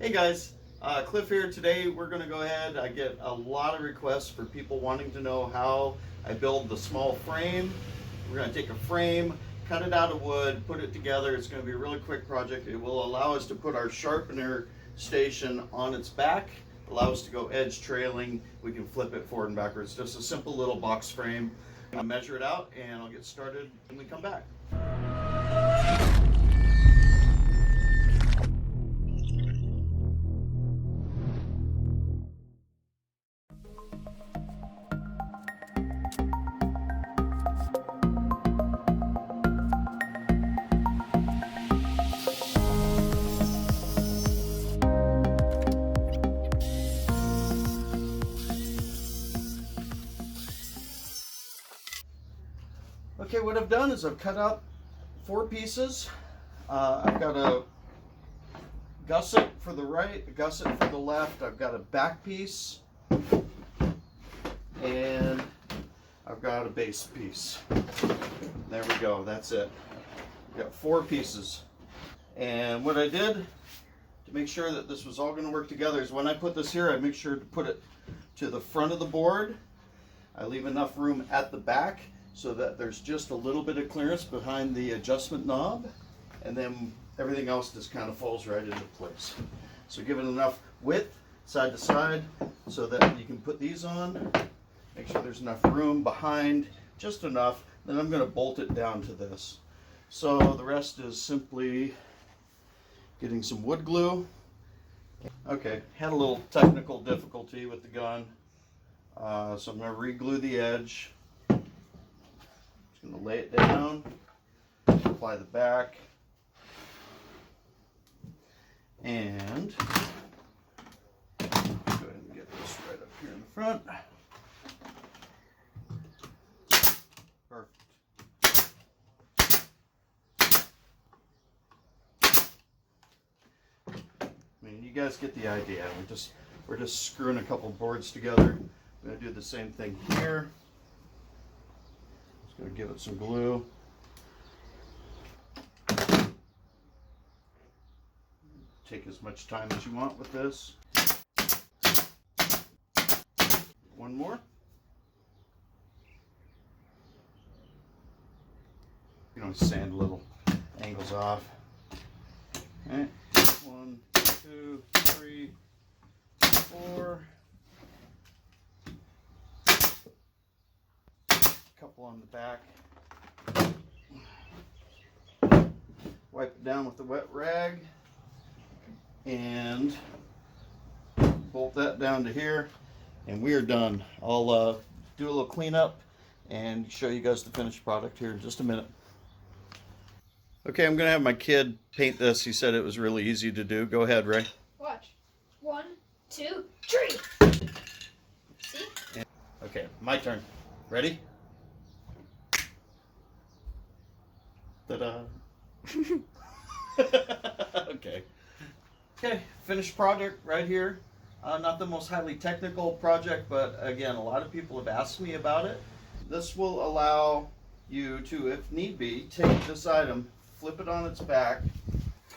Hey guys, Cliff here. Today we're going to go ahead. I get a lot of requests for people wanting to know how I build the small frame. We're going to take a frame, cut it out of wood, put it together. It's going to be a really quick project. It will allow us to put our sharpener station on its back, allow us to go edge trailing. We can flip it forward and backwards. Just a simple little box frame. I'll measure it out and I'll get started when we come back. Okay, what I've done is I've cut out 4 pieces. I've got a gusset for the right, a gusset for the left. I've got a back piece, and I've got a base piece. There we go, that's it. I've got 4 pieces. And what I did to make sure that this was all going to work together is when I put this here, I make sure to put it to the front of the board. I leave enough room at the back so that there's just a little bit of clearance behind the adjustment knob, and then everything else just kind of falls right into place. So give it enough width side to side so that you can put these on. Make sure there's enough room behind, just enough. Then I'm going to bolt it down to this. So the rest is simply getting some wood glue. Okay, had a little technical difficulty with the gun, so I'm going to re-glue the edge. Going to lay it down, apply the back, and go ahead and get this right up here in the front. Perfect. I mean, you guys get the idea. We're just screwing a couple boards together. I'm going to do the same thing here. Going to give it some glue. Take as much time as you want with this. One more. You know, sand little angles off. Okay. 1, 2, 3, 4. Couple on the back. Wipe it down with the wet rag and bolt that down to here, and we are done. I'll do a little cleanup and show you guys the finished product here in just a minute. Okay, I'm gonna have my kid paint this. He said it was really easy to do. Go ahead, Ray. Watch. 1, 2, 3. See? Okay, my turn. Ready? Ta-da. Okay. Okay, finished product right here. Not the most highly technical project, but again, a lot of people have asked me about it. This will allow you to, if need be, take this item, flip it on its back.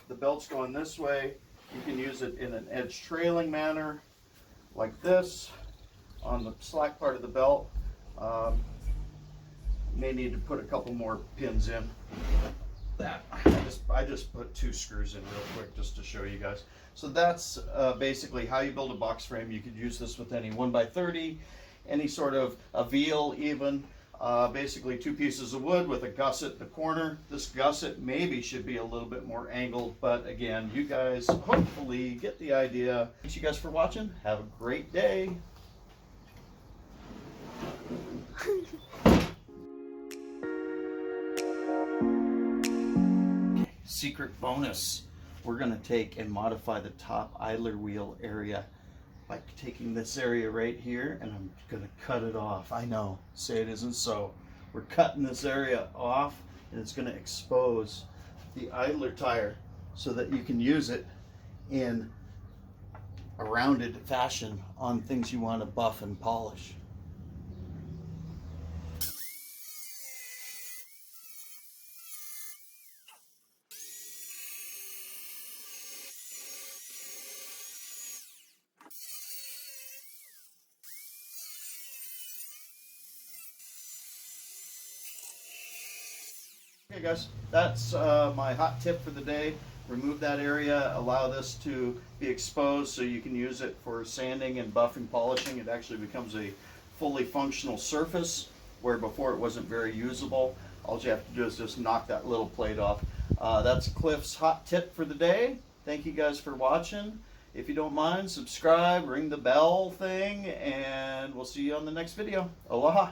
The belt's going this way. You can use it in an edge trailing manner, like this, on the slack part of the belt. May need to put a couple more pins in. That I just put 2 screws in real quick just to show you guys. So that's basically how you build a box frame. You could use this with any 1x30, any sort of a veal even. Basically 2 pieces of wood with a gusset in the corner. This gusset maybe should be a little bit more angled, but again, you guys hopefully get the idea. Thanks you guys for watching. Have a great day. Secret bonus, we're going to take and modify the top idler wheel area by taking this area right here, and I'm going to cut it off. I know, say it isn't so. We're cutting this area off, and it's going to expose the idler tire so that you can use it in a rounded fashion on things you want to buff and polish. Okay guys, that's my hot tip for the day. Remove that area, allow this to be exposed so you can use it for sanding and buffing, polishing. It actually becomes a fully functional surface where before it wasn't very usable. All you have to do is just knock that little plate off. That's Cliff's hot tip for the day. Thank you guys for watching. If you don't mind, subscribe, ring the bell thing, and we'll see you on the next video. Aloha!